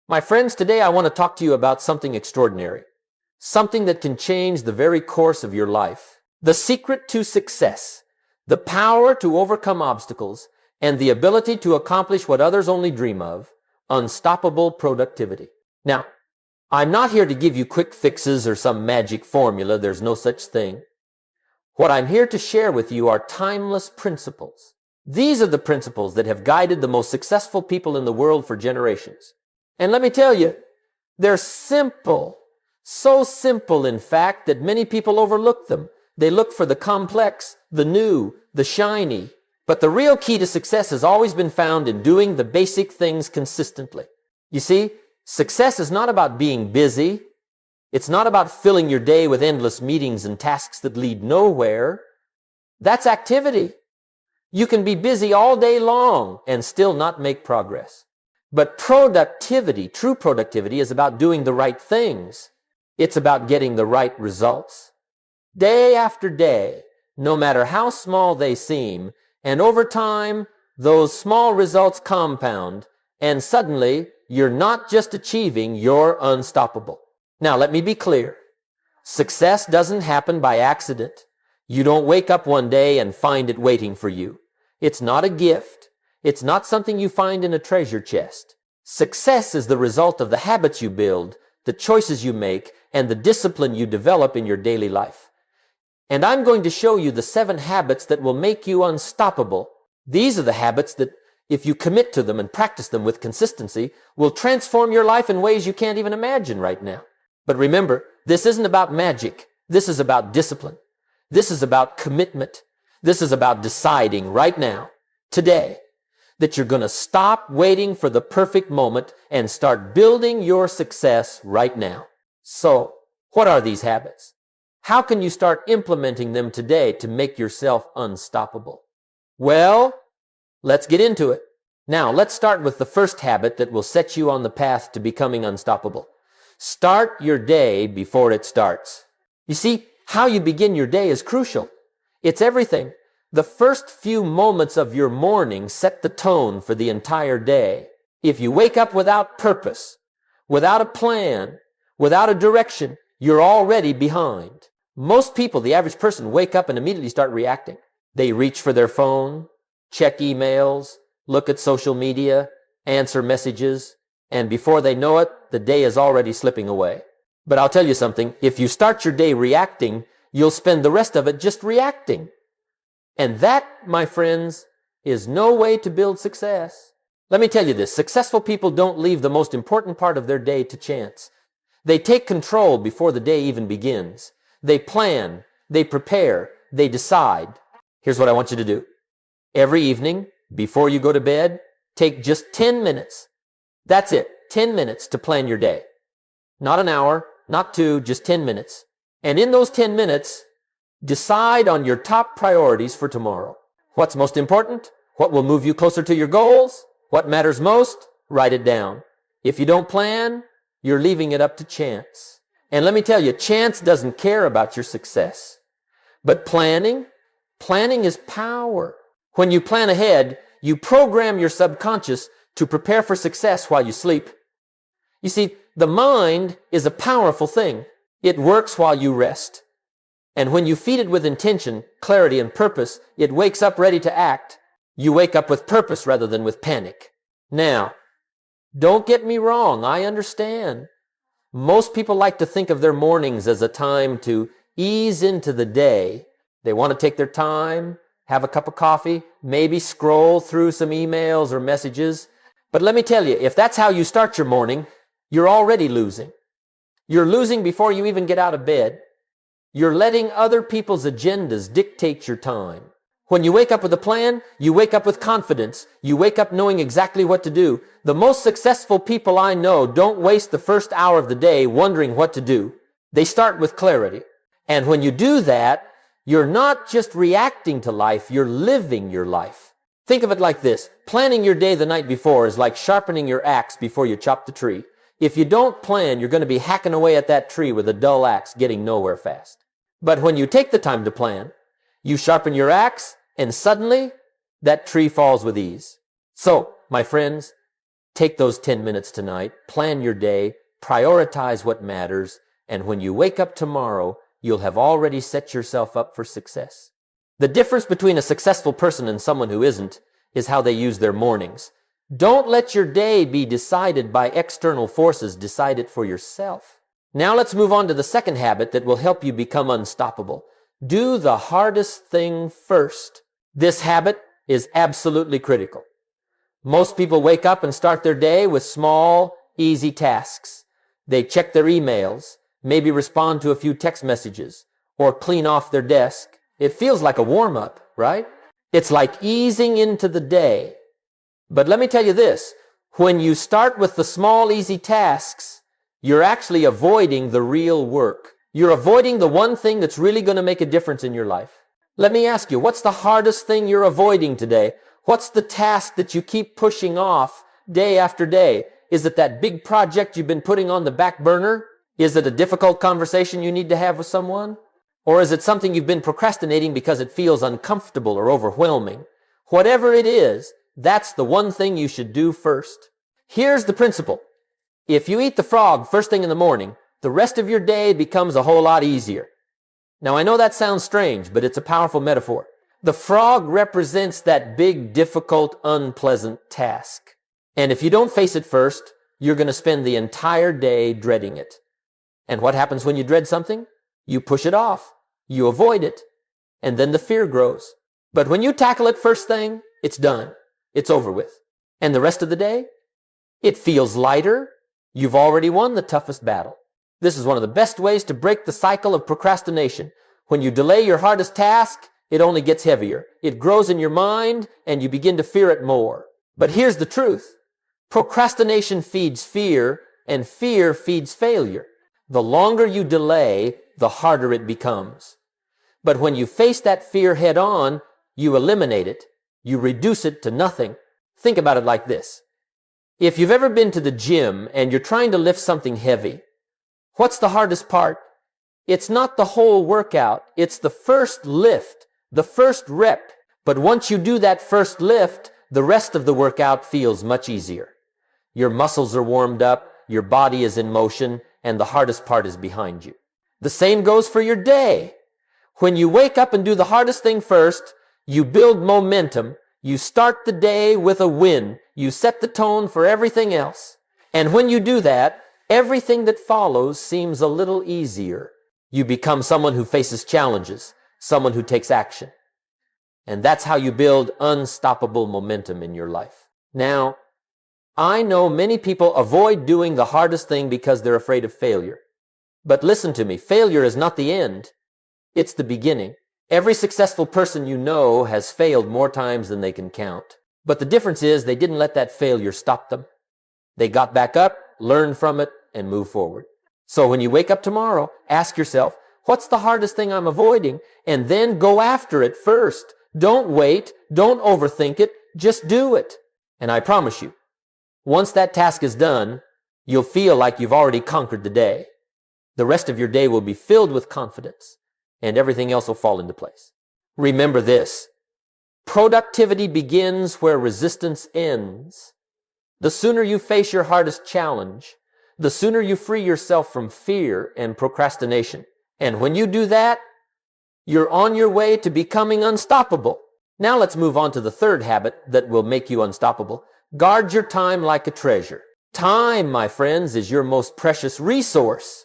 My friends, today I want to talk to you about something extraordinary, something that can change the very course of your life. The secret to success, the power to overcome obstacles, and the ability to accomplish what others only dream of, unstoppable productivity. Now, I'm not here to give you quick fixes or some magic formula. There's no such thing. What I'm here to share with you are timeless principles. These are the principles that have guided the most successful people in the world for generations. And let me tell you, they're simple. So simple, in fact, that many people overlook them. They look for the complex, the new, the shiny. But the real key to success has always been found in doing the basic things consistently. You see, success is not about being busy. It's not about filling your day with endless meetings and tasks that lead nowhere. That's activity. You can be busy all day long and still not make progress. But productivity, true productivity, is about doing the right things. It's about getting the right results. Day after day, no matter how small they seem, and over time, those small results compound, and suddenly, you're not just achieving, you're unstoppable. Now, let me be clear. Success doesn't happen by accident. You don't wake up one day and find it waiting for you. It's not a gift. It's not something you find in a treasure chest. Success is the result of the habits you build, the choices you make, and the discipline you develop in your daily life. And I'm going to show you the 7 habits that will make you unstoppable. These are the habits that, if you commit to them and practice them with consistency, will transform your life in ways you can't even imagine right now. But remember, this isn't about magic. This is about discipline. This is about commitment. This is about deciding right now, today, that you're going to stop waiting for the perfect moment and start building your success right now. So, what are these habits? How can you start implementing them today to make yourself unstoppable? Well, let's get into it. Now, let's start with the first habit that will set you on the path to becoming unstoppable. Start your day before it starts. You see, how you begin your day is crucial. It's everything. The first few moments of your morning set the tone for the entire day. If you wake up without purpose, without a plan, without a direction, you're already behind. Most people, the average person, wake up and immediately start reacting. They reach for their phone, check emails, look at social media, answer messages, and before they know it, the day is already slipping away. But I'll tell you something, if you start your day reacting, you'll spend the rest of it just reacting. And that, my friends, is no way to build success. Let me tell you this, successful people don't leave the most important part of their day to chance. They take control before the day even begins. They plan, they prepare, they decide. Here's what I want you to do. Every evening, before you go to bed, take just 10 minutes. That's it, 10 minutes to plan your day. Not an hour, not 2, just 10 minutes. And in those 10 minutes, decide on your top priorities for tomorrow. What's most important? What will move you closer to your goals? What matters most? Write it down. If you don't plan, you're leaving it up to chance. And let me tell you, chance doesn't care about your success. But planning is power. When you plan ahead, you program your subconscious to prepare for success while you sleep. You see, the mind is a powerful thing. It works while you rest. And when you feed it with intention, clarity, and purpose, it wakes up ready to act. You wake up with purpose rather than with panic. Now, don't get me wrong, I understand. Most people like to think of their mornings as a time to ease into the day. They want to take their time, have a cup of coffee, maybe scroll through some emails or messages. But let me tell you, if that's how you start your morning, you're already losing. You're losing before you even get out of bed. You're letting other people's agendas dictate your time. When you wake up with a plan, you wake up with confidence. You wake up knowing exactly what to do. The most successful people I know don't waste the first hour of the day wondering what to do. They start with clarity. And when you do that, you're not just reacting to life, you're living your life. Think of it like this. Planning your day the night before is like sharpening your axe before you chop the tree. If you don't plan, you're going to be hacking away at that tree with a dull axe, getting nowhere fast. But when you take the time to plan, you sharpen your axe, and suddenly, that tree falls with ease. So, my friends, Take those 10 minutes tonight, plan your day, prioritize what matters, and when you wake up tomorrow, you'll have already set yourself up for success. The difference between a successful person and someone who isn't is how they use their mornings. Don't let your day be decided by external forces. Decide it for yourself. Now let's move on to the second habit that will help you become unstoppable. Do the hardest thing first. This habit is absolutely critical. Most people wake up and start their day with small, easy tasks. They check their emails, maybe respond to a few text messages, or clean off their desk. It feels like a warm-up, right? It's like easing into the day. But let me tell you this, when you start with the small, easy tasks, you're actually avoiding the real work. You're avoiding the one thing that's really going to make a difference in your life. Let me ask you, what's the hardest thing you're avoiding today? What's the task that you keep pushing off day after day? Is it that big project you've been putting on the back burner? Is it a difficult conversation you need to have with someone? Or is it something you've been procrastinating because it feels uncomfortable or overwhelming? Whatever it is, that's the one thing you should do first. Here's the principle. If you eat the frog first thing in the morning, the rest of your day becomes a whole lot easier. Now, I know that sounds strange, but it's a powerful metaphor. The frog represents that big, difficult, unpleasant task. And if you don't face it first, you're going to spend the entire day dreading it. And what happens when you dread something? You push it off. You avoid it. And then the fear grows. But when you tackle it first thing, it's done. It's over with. And the rest of the day? It feels lighter. You've already won the toughest battle. This is one of the best ways to break the cycle of procrastination. When you delay your hardest task, it only gets heavier. It grows in your mind, and you begin to fear it more. But here's the truth. Procrastination feeds fear, and fear feeds failure. The longer you delay, the harder it becomes. But when you face that fear head on, you eliminate it. You reduce it to nothing. Think about it like this. If you've ever been to the gym and you're trying to lift something heavy, what's the hardest part? It's not the whole workout. It's the first lift, the first rep. But once you do that first lift, the rest of the workout feels much easier. Your muscles are warmed up, your body is in motion, and the hardest part is behind you. The same goes for your day. When you wake up and do the hardest thing first, you build momentum. You start the day with a win. You set the tone for everything else. And when you do that, everything that follows seems a little easier. You become someone who faces challenges, someone who takes action. And that's how you build unstoppable momentum in your life. Now, I know many people avoid doing the hardest thing because they're afraid of failure. But listen to me, failure is not the end. It's the beginning. Every successful person you know has failed more times than they can count. But the difference is they didn't let that failure stop them. They got back up, learned from it, and moved forward. So when you wake up tomorrow, ask yourself, what's the hardest thing I'm avoiding? And then go after it first. Don't wait. Don't overthink it. Just do it. And I promise you, once that task is done, you'll feel like you've already conquered the day. The rest of your day will be filled with confidence, and everything else will fall into place. Remember this. Productivity begins where resistance ends. The sooner you face your hardest challenge, the sooner you free yourself from fear and procrastination. And when you do that, you're on your way to becoming unstoppable. Now let's move on to the third habit that will make you unstoppable. Guard your time like a treasure. Time, my friends, is your most precious resource.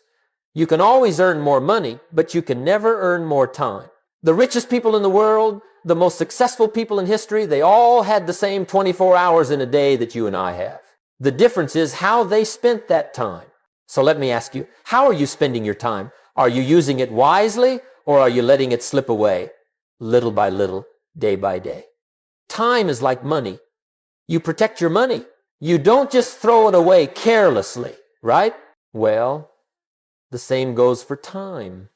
You can always earn more money, but you can never earn more time. The richest people in the world, the most successful people in history, they all had the same 24 hours in a day that you and I have. The difference is how they spent that time. So let me ask you, how are you spending your time? Are you using it wisely, or are you letting it slip away little by little, day by day? Time is like money. You protect your money. You don't just throw it away carelessly, right? Well, the same goes for time.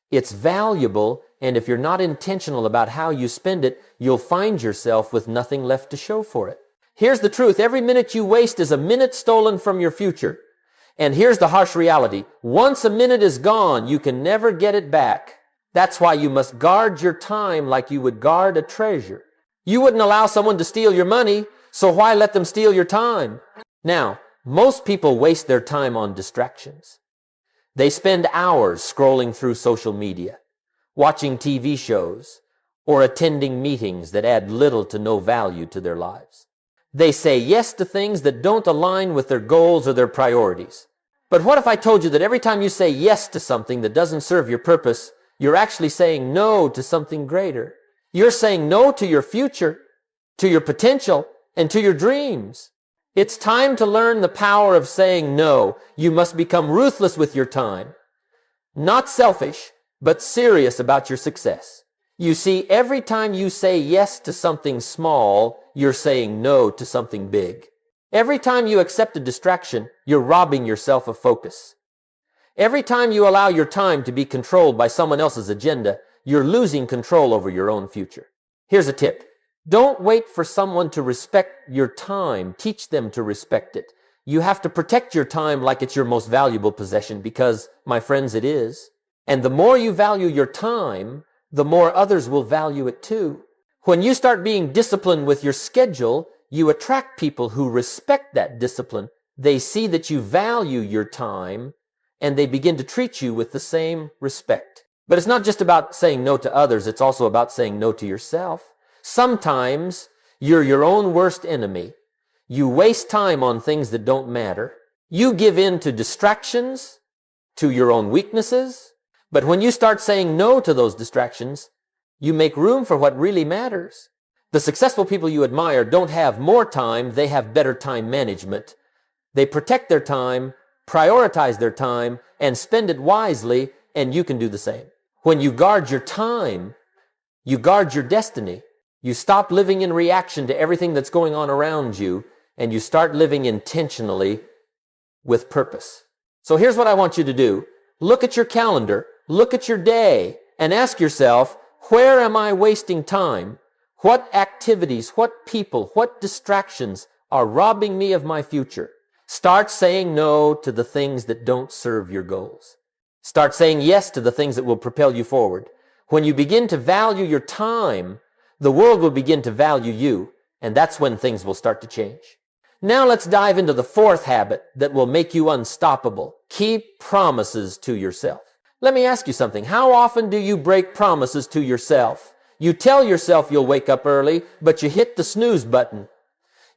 It's valuable, and if you're not intentional about how you spend it, you'll find yourself with nothing left to show for it. Here's the truth. Every minute you waste is a minute stolen from your future. And here's the harsh reality. Once a minute is gone, you can never get it back. That's why you must guard your time like you would guard a treasure. You wouldn't allow someone to steal your money, So why let them steal your time? Now, most people waste their time on distractions. They spend hours scrolling through social media, watching TV shows, or attending meetings that add little to no value to their lives. They say yes to things that don't align with their goals or their priorities. But what if I told you that every time you say yes to something that doesn't serve your purpose, you're actually saying no to something greater? You're saying no to your future, to your potential, and to your dreams. It's time to learn the power of saying no. You must become ruthless with your time. Not selfish, but serious about your success. You see, every time you say yes to something small, you're saying no to something big. Every time you accept a distraction, you're robbing yourself of focus. Every time you allow your time to be controlled by someone else's agenda, you're losing control over your own future. Here's a tip. Don't wait for someone to respect your time. Teach them to respect it. You have to protect your time like it's your most valuable possession because, my friends, it is. And the more you value your time, the more others will value it too. When you start being disciplined with your schedule, you attract people who respect that discipline. They see that you value your time, and they begin to treat you with the same respect. But it's not just about saying no to others, it's also about saying no to yourself. Sometimes you're your own worst enemy. You waste time on things that don't matter. You give in to distractions, to your own weaknesses. But when you start saying no to those distractions, you make room for what really matters. The successful people you admire don't have more time, they have better time management. They protect their time, prioritize their time, and spend it wisely, and you can do the same. When you guard your time, you guard your destiny. You stop living in reaction to everything that's going on around you, and you start living intentionally with purpose. So here's what I want you to do. Look at your calendar, look at your day, and ask yourself, where am I wasting time? What activities, what people, what distractions are robbing me of my future? Start saying no to the things that don't serve your goals. Start saying yes to the things that will propel you forward. When you begin to value your time, the world will begin to value you, and that's when things will start to change. Now let's dive into the fourth habit that will make you unstoppable. Keep promises to yourself. Let me ask you something. How often do you break promises to yourself? You tell yourself you'll wake up early, but you hit the snooze button.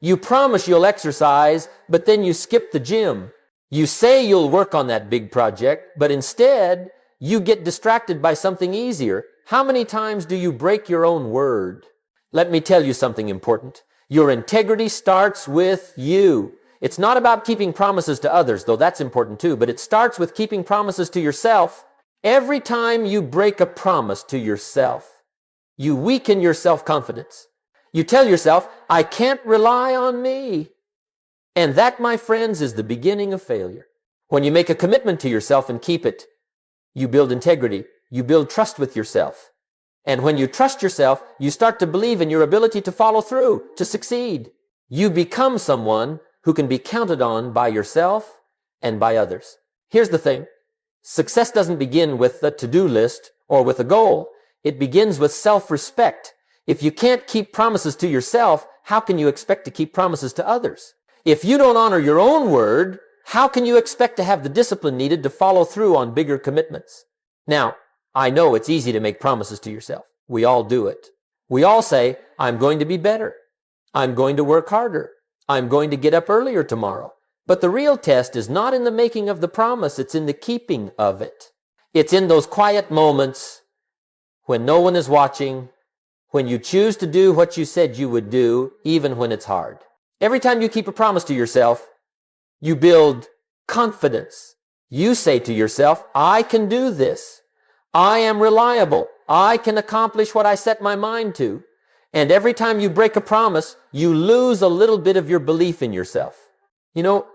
You promise you'll exercise, but then you skip the gym. You say you'll work on that big project, but instead, you get distracted by something easier. How many times do you break your own word? Let me tell you something important. Your integrity starts with you. It's not about keeping promises to others, though that's important too, but it starts with keeping promises to yourself. Every time you break a promise to yourself, you weaken your self-confidence. You tell yourself, I can't rely on me. And that, my friends, is the beginning of failure. When you make a commitment to yourself and keep it, you build integrity. You build trust with yourself. And when you trust yourself, you start to believe in your ability to follow through, to succeed. You become someone who can be counted on by yourself and by others. Here's the thing. Success doesn't begin with a to-do list or with a goal. It begins with self-respect. If you can't keep promises to yourself, how can you expect to keep promises to others? If you don't honor your own word, how can you expect to have the discipline needed to follow through on bigger commitments? Now, I know it's easy to make promises to yourself. We all do it. We all say, I'm going to be better. I'm going to work harder. I'm going to get up earlier tomorrow. But the real test is not in the making of the promise, it's in the keeping of it. It's in those quiet moments when no one is watching, when you choose to do what you said you would do, even when it's hard. Every time you keep a promise to yourself, you build confidence. You say to yourself, I can do this. I am reliable. I can accomplish what I set my mind to. And every time you break a promise, you lose a little bit of your belief in yourself. You know,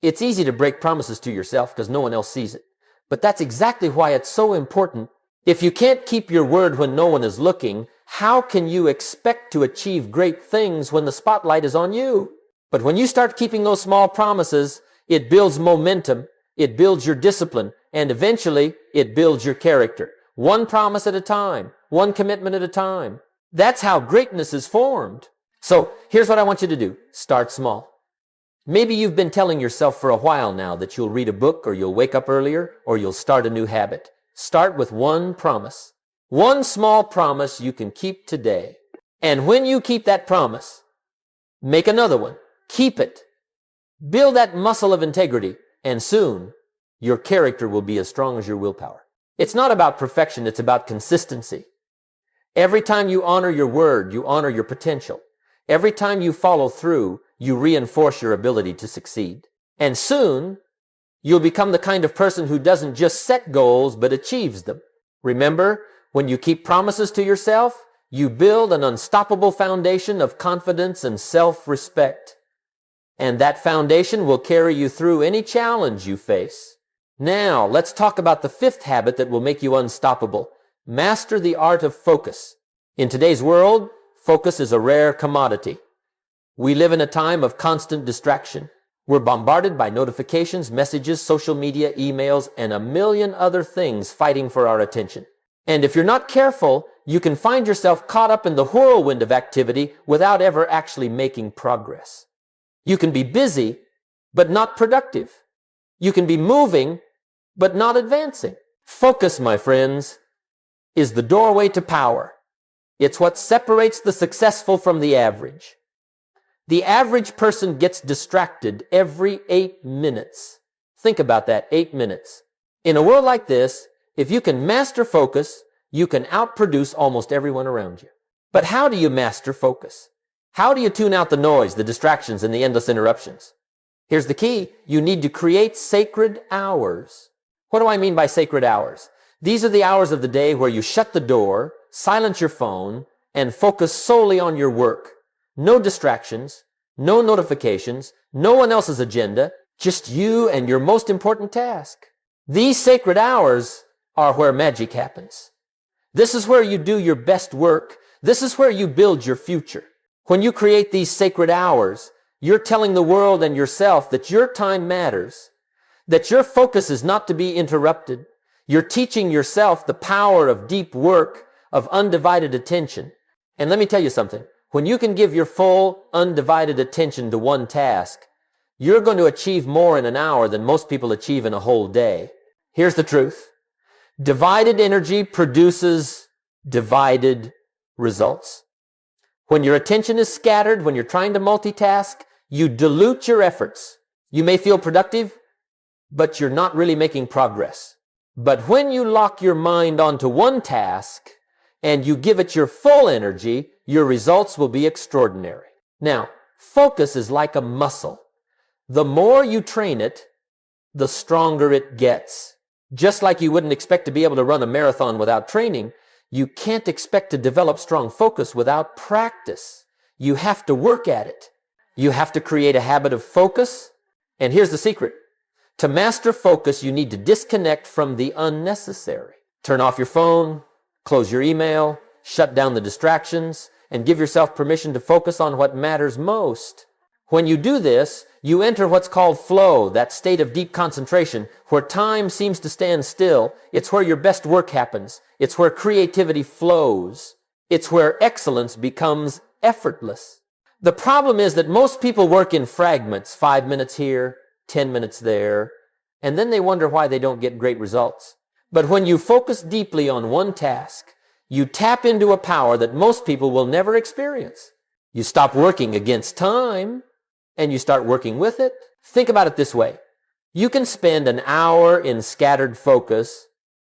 it's easy to break promises to yourself because no one else sees it. But that's exactly why it's so important. If you can't keep your word when no one is looking, how can you expect to achieve great things when the spotlight is on you? But when you start keeping those small promises, it builds momentum, it builds your discipline, and eventually it builds your character. One promise at a time, one commitment at a time. That's how greatness is formed. So here's what I want you to do. Start small. Maybe you've been telling yourself for a while now that you'll read a book, or you'll wake up earlier, or you'll start a new habit. Start with one promise. One small promise you can keep today. And when you keep that promise, make another one. Keep it. Build that muscle of integrity, and soon your character will be as strong as your willpower. It's not about perfection, it's about consistency. Every time you honor your word, you honor your potential. Every time you follow through, you reinforce your ability to succeed. And soon, you'll become the kind of person who doesn't just set goals, but achieves them. Remember, when you keep promises to yourself, you build an unstoppable foundation of confidence and self-respect. And that foundation will carry you through any challenge you face. Now, let's talk about the fifth habit that will make you unstoppable. Master the art of focus. In today's world, focus is a rare commodity. We live in a time of constant distraction. We're bombarded by notifications, messages, social media, emails, and a million other things fighting for our attention. And if you're not careful, you can find yourself caught up in the whirlwind of activity without ever actually making progress. You can be busy, but not productive. You can be moving, but not advancing. Focus, my friends, is the doorway to power. It's what separates the successful from the average. The average person gets distracted every 8 minutes. Think about that, 8 minutes. In a world like this, if you can master focus, you can outproduce almost everyone around you. But how do you master focus? How do you tune out the noise, the distractions, and the endless interruptions? Here's the key. You need to create sacred hours. What do I mean by sacred hours? These are the hours of the day where you shut the door, silence your phone, and focus solely on your work. No distractions, no notifications, no one else's agenda, just you and your most important task. These sacred hours are where magic happens. This is where you do your best work. This is where you build your future. When you create these sacred hours, you're telling the world and yourself that your time matters, that your focus is not to be interrupted. You're teaching yourself the power of deep work, of undivided attention. And let me tell you something. When you can give your full, undivided attention to one task, you're going to achieve more in an hour than most people achieve in a whole day. Here's the truth. Divided energy produces divided results. When your attention is scattered, when you're trying to multitask, you dilute your efforts. You may feel productive, but you're not really making progress. But when you lock your mind onto one task and you give it your full energy, your results will be extraordinary. Now, focus is like a muscle. The more you train it, the stronger it gets. Just like you wouldn't expect to be able to run a marathon without training, you can't expect to develop strong focus without practice. You have to work at it. You have to create a habit of focus. And here's the secret. To master focus, you need to disconnect from the unnecessary. Turn off your phone, close your email, shut down the distractions, and give yourself permission to focus on what matters most. When you do this, you enter what's called flow, that state of deep concentration, where time seems to stand still. It's where your best work happens. It's where creativity flows. It's where excellence becomes effortless. The problem is that most people work in fragments, 5 minutes here, 10 minutes there, and then they wonder why they don't get great results. But when you focus deeply on one task, you tap into a power that most people will never experience. You stop working against time, and you start working with it. Think about it this way. You can spend an hour in scattered focus,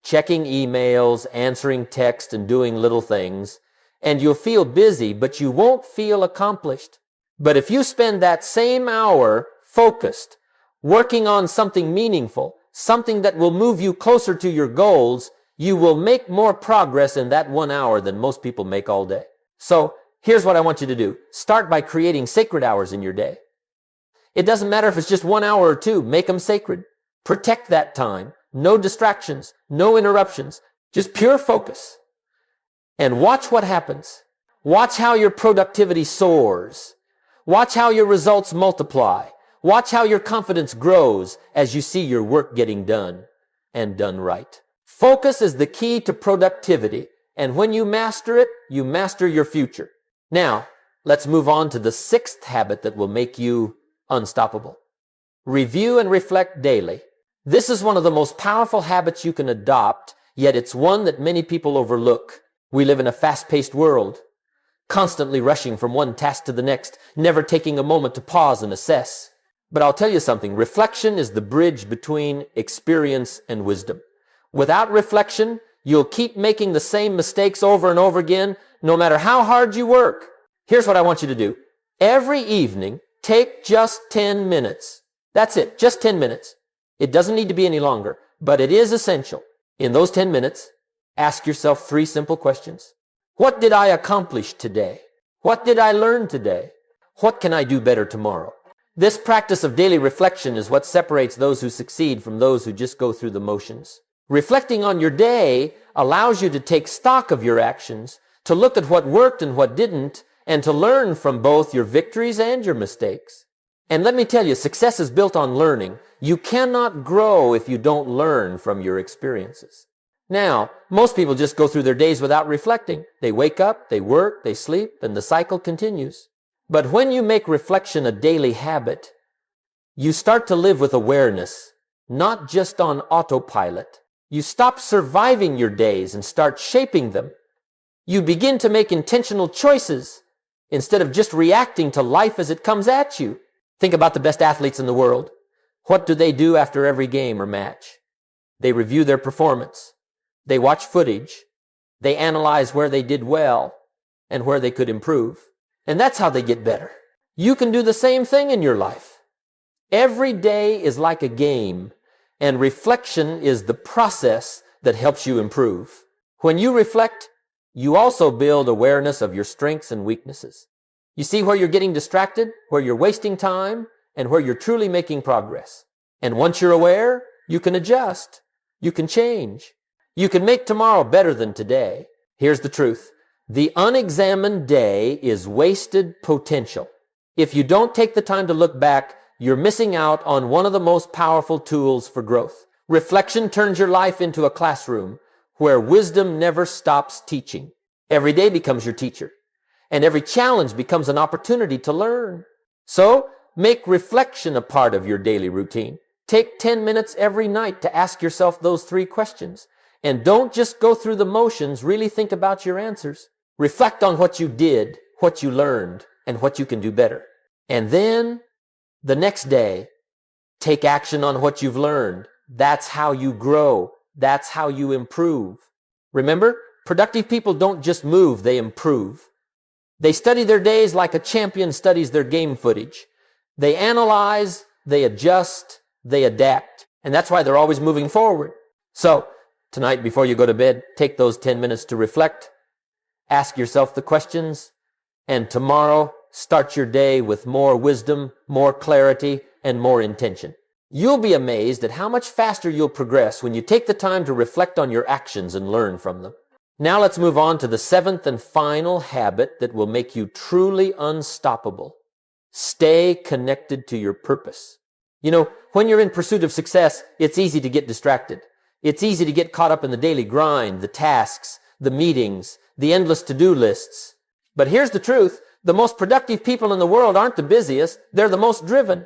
checking emails, answering texts, and doing little things, and you'll feel busy, but you won't feel accomplished. But if you spend that same hour focused, working on something meaningful, something that will move you closer to your goals, you will make more progress in that 1 hour than most people make all day. So here's what I want you to do. Start by creating sacred hours in your day. It doesn't matter if it's just 1 hour or 2. Make them sacred. Protect that time. No distractions. No interruptions. Just pure focus. And watch what happens. Watch how your productivity soars. Watch how your results multiply. Watch how your confidence grows as you see your work getting done, and done right. Focus is the key to productivity, and when you master it, you master your future. Now, Let's move on to the sixth habit that will make you unstoppable. Review and reflect daily. This is one of the most powerful habits you can adopt, yet it's one that many people overlook. We live in a fast-paced world, constantly rushing from one task to the next, never taking a moment to pause and assess. But I'll tell you something, reflection is the bridge between experience and wisdom. Without reflection, you'll keep making the same mistakes over and over again, no matter how hard you work. Here's what I want you to do. Every evening, take just 10 minutes. That's it, just 10 minutes. It doesn't need to be any longer, but it is essential. In those 10 minutes, ask yourself 3 simple questions. What did I accomplish today? What did I learn today? What can I do better tomorrow? This practice of daily reflection is what separates those who succeed from those who just go through the motions. Reflecting on your day allows you to take stock of your actions, to look at what worked and what didn't, and to learn from both your victories and your mistakes. And let me tell you, success is built on learning. You cannot grow if you don't learn from your experiences. Now, most people just go through their days without reflecting. They wake up, they work, they sleep, and the cycle continues. But when you make reflection a daily habit, you start to live with awareness, not just on autopilot. You stop surviving your days and start shaping them. You begin to make intentional choices instead of just reacting to life as it comes at you. Think about the best athletes in the world. What do they do after every game or match? They review their performance. They watch footage. They analyze where they did well and where they could improve. And that's how they get better. You can do the same thing in your life. Every day is like a game, and reflection is the process that helps you improve. When you reflect, you also build awareness of your strengths and weaknesses. You see where you're getting distracted, where you're wasting time, and where you're truly making progress. And once you're aware, you can adjust. You can change. You can make tomorrow better than today. Here's the truth. The unexamined day is wasted potential. If you don't take the time to look back, you're missing out on one of the most powerful tools for growth. Reflection turns your life into a classroom where wisdom never stops teaching. Every day becomes your teacher, and every challenge becomes an opportunity to learn. So, make reflection a part of your daily routine. Take 10 minutes every night to ask yourself those 3 questions. And don't just go through the motions, really think about your answers. Reflect on what you did, what you learned, and what you can do better. And then, the next day, take action on what you've learned. That's how you grow. That's how you improve. Remember, productive people don't just move, they improve. They study their days like a champion studies their game footage. They analyze, they adjust, they adapt. And that's why they're always moving forward. So, tonight before you go to bed, take those 10 minutes to reflect. Ask yourself the questions. And tomorrow, start your day with more wisdom, more clarity, and more intention. You'll be amazed at how much faster you'll progress when you take the time to reflect on your actions and learn from them. Now let's move on to the 7th and final habit that will make you truly unstoppable. Stay connected to your purpose. You know, when you're in pursuit of success, it's easy to get distracted. It's easy to get caught up in the daily grind, the tasks, the meetings, the endless to-do lists. But here's the truth. The most productive people in the world aren't the busiest. They're the most driven.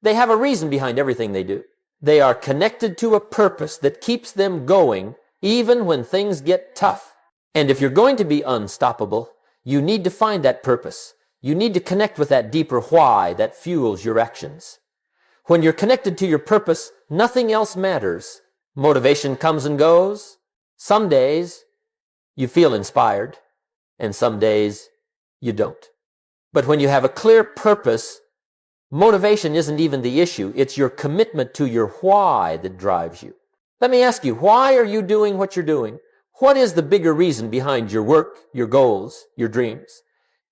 They have a reason behind everything they do. They are connected to a purpose that keeps them going even when things get tough. And if you're going to be unstoppable, you need to find that purpose. You need to connect with that deeper why that fuels your actions. When you're connected to your purpose, nothing else matters. Motivation comes and goes. Some days you feel inspired, and some days you don't. But when you have a clear purpose, motivation isn't even the issue. It's your commitment to your why that drives you. Let me ask you, why are you doing what you're doing? What is the bigger reason behind your work, your goals, your dreams?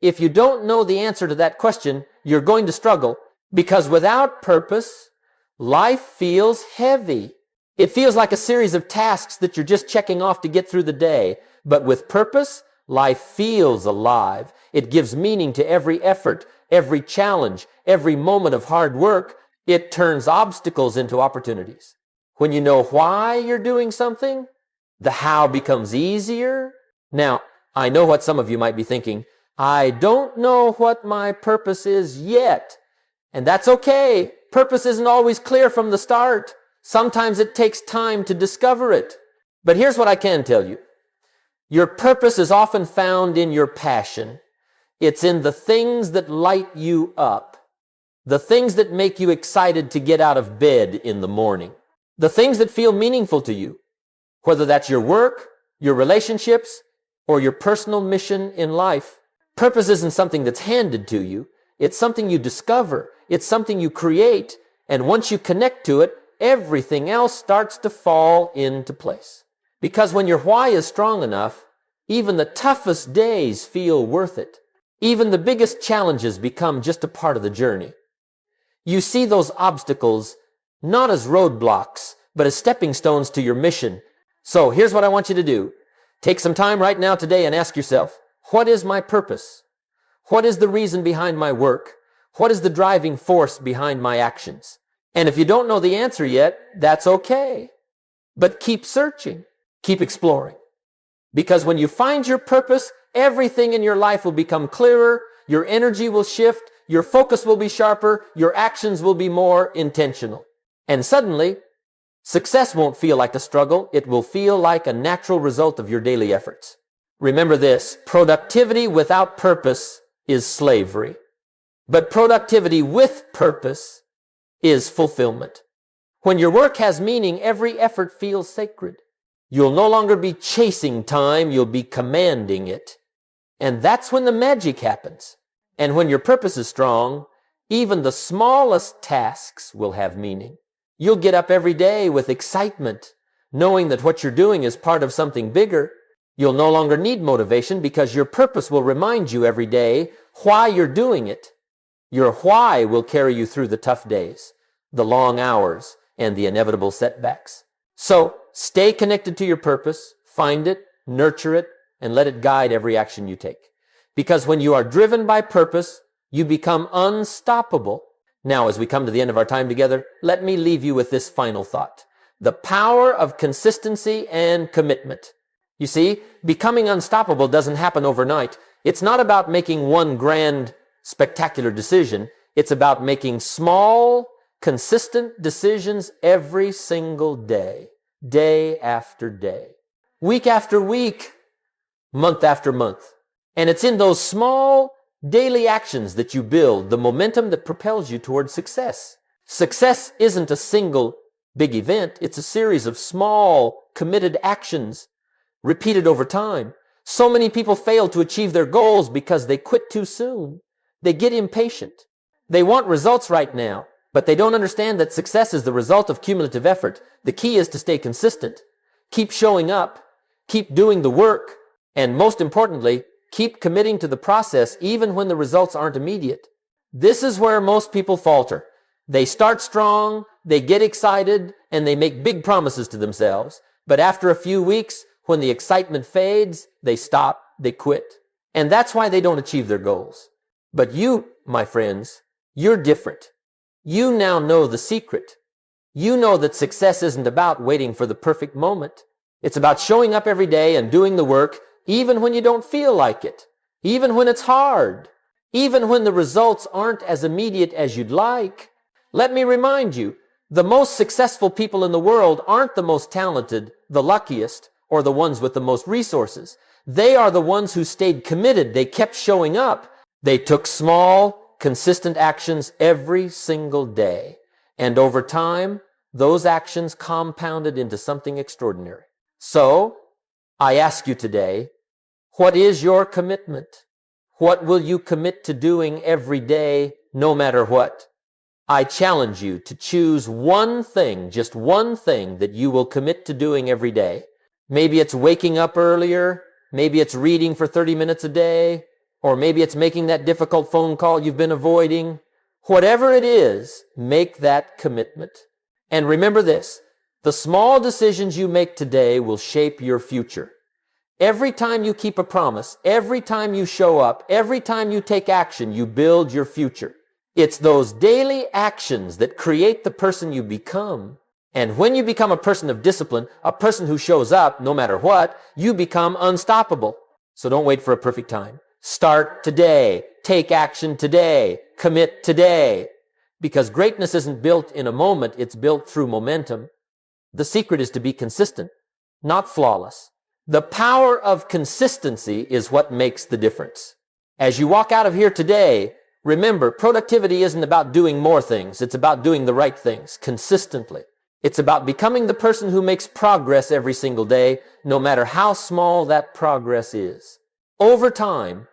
If you don't know the answer to that question, you're going to struggle, because without purpose, life feels heavy. It feels like a series of tasks that you're just checking off to get through the day. But with purpose, life feels alive. It gives meaning to every effort, every challenge, every moment of hard work. It turns obstacles into opportunities. When you know why you're doing something, the how becomes easier. Now, I know what some of you might be thinking. I don't know what my purpose is yet. And that's okay. Purpose isn't always clear from the start. Sometimes it takes time to discover it. But here's what I can tell you. Your purpose is often found in your passion. It's in the things that light you up, the things that make you excited to get out of bed in the morning, the things that feel meaningful to you, whether that's your work, your relationships, or your personal mission in life. Purpose isn't something that's handed to you. It's something you discover. It's something you create. And once you connect to it, everything else starts to fall into place. Because when your why is strong enough, even the toughest days feel worth it. Even the biggest challenges become just a part of the journey. You see those obstacles not as roadblocks, but as stepping stones to your mission. So here's what I want you to do. Take some time right now today and ask yourself, what is my purpose? What is the reason behind my work? What is the driving force behind my actions? And if you don't know the answer yet, that's okay. But keep searching. Keep exploring. Because when you find your purpose, everything in your life will become clearer, your energy will shift, your focus will be sharper, your actions will be more intentional. And suddenly, success won't feel like a struggle. It will feel like a natural result of your daily efforts. Remember this, productivity without purpose is slavery. But productivity with purpose is fulfillment. When your work has meaning, every effort feels sacred. You'll no longer be chasing time, you'll be commanding it. And that's when the magic happens. And when your purpose is strong, even the smallest tasks will have meaning. You'll get up every day with excitement, knowing that what you're doing is part of something bigger. You'll no longer need motivation because your purpose will remind you every day why you're doing it. Your why will carry you through the tough days, the long hours, and the inevitable setbacks. So stay connected to your purpose, find it, nurture it, and let it guide every action you take. Because when you are driven by purpose, you become unstoppable. Now, as we come to the end of our time together, let me leave you with this final thought. The power of consistency and commitment. You see, becoming unstoppable doesn't happen overnight. It's not about making one grand, spectacular decision. It's about making small, consistent decisions every single day, day after day, week after week, month after month. And it's in those small daily actions that you build the momentum that propels you towards success. Success isn't a single big event. It's a series of small, committed actions repeated over time. So many people fail to achieve their goals because they quit too soon. They get impatient. They want results right now, but they don't understand that success is the result of cumulative effort. The key is to stay consistent. Keep showing up. Keep doing the work. And most importantly, keep committing to the process even when the results aren't immediate. This is where most people falter. They start strong, they get excited, and they make big promises to themselves. But after a few weeks, when the excitement fades, they stop, they quit. And that's why they don't achieve their goals. But you, my friends, you're different. You now know the secret. You know that success isn't about waiting for the perfect moment. It's about showing up every day and doing the work even when you don't feel like it, even when it's hard, even when the results aren't as immediate as you'd like. Let me remind you, the most successful people in the world aren't the most talented, the luckiest, or the ones with the most resources. They are the ones who stayed committed. They kept showing up. They took small, consistent actions every single day. And over time, those actions compounded into something extraordinary. So, I ask you today, what is your commitment? What will you commit to doing every day, no matter what? I challenge you to choose one thing, just one thing that you will commit to doing every day. Maybe it's waking up earlier, maybe it's reading for 30 minutes a day, or maybe it's making that difficult phone call you've been avoiding. Whatever it is, make that commitment. And remember this, the small decisions you make today will shape your future. Every time you keep a promise, every time you show up, every time you take action, you build your future. It's those daily actions that create the person you become. And when you become a person of discipline, a person who shows up no matter what, you become unstoppable. So don't wait for a perfect time. Start today. Take action today. Commit today. Because greatness isn't built in a moment, it's built through momentum. The secret is to be consistent, not flawless. The power of consistency is what makes the difference. As you walk out of here today, remember, productivity isn't about doing more things. It's about doing the right things consistently. It's about becoming the person who makes progress every single day, no matter how small that progress is. Over time,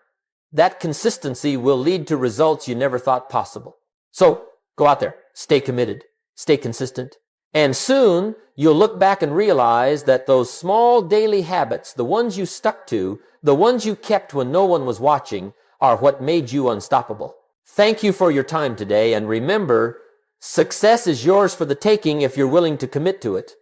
that consistency will lead to results you never thought possible. So, go out there, stay committed, stay consistent, and soon you'll look back and realize that those small daily habits, the ones you stuck to, the ones you kept when no one was watching, are what made you unstoppable. Thank you for your time today, and remember, success is yours for the taking if you're willing to commit to it.